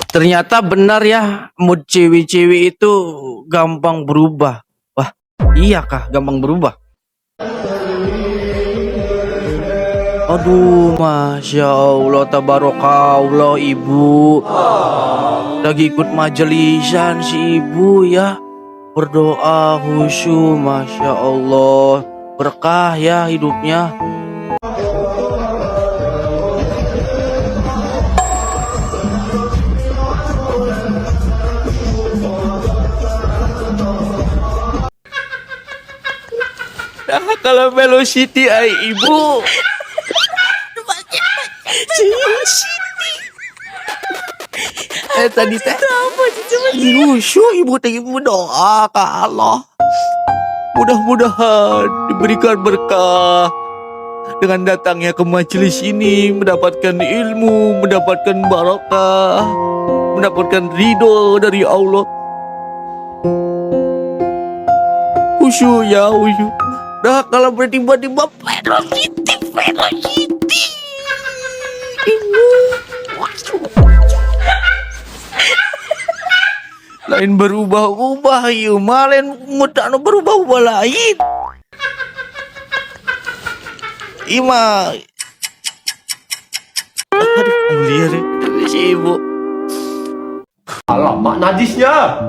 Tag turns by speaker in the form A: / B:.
A: Ternyata benar ya, mood cewek-cewek itu gampang berubah. Wah, iya kah gampang berubah? Aduh, Masya Allah, tabarakallah ibu. Lagi ikut majelisan si ibu ya. Berdoa khusyuk, Masya Allah. Berkah ya hidupnya. Nah, kalau velocity ay ibu. Tadi teh ibu teh ibu doa ke Allah. Mudah-mudahan diberikan berkah dengan datangnya ke majelis ini, mendapatkan ilmu, mendapatkan barakah, mendapatkan ridho dari Allah. Khusyuk ya, khusyuk. Nah, kalau bertiba-tiba velocity. Lain berubah-ubah yuk, malen muda berubah-ubah lain. Ima, aduh, liar si ibu.
B: Alamak najisnya.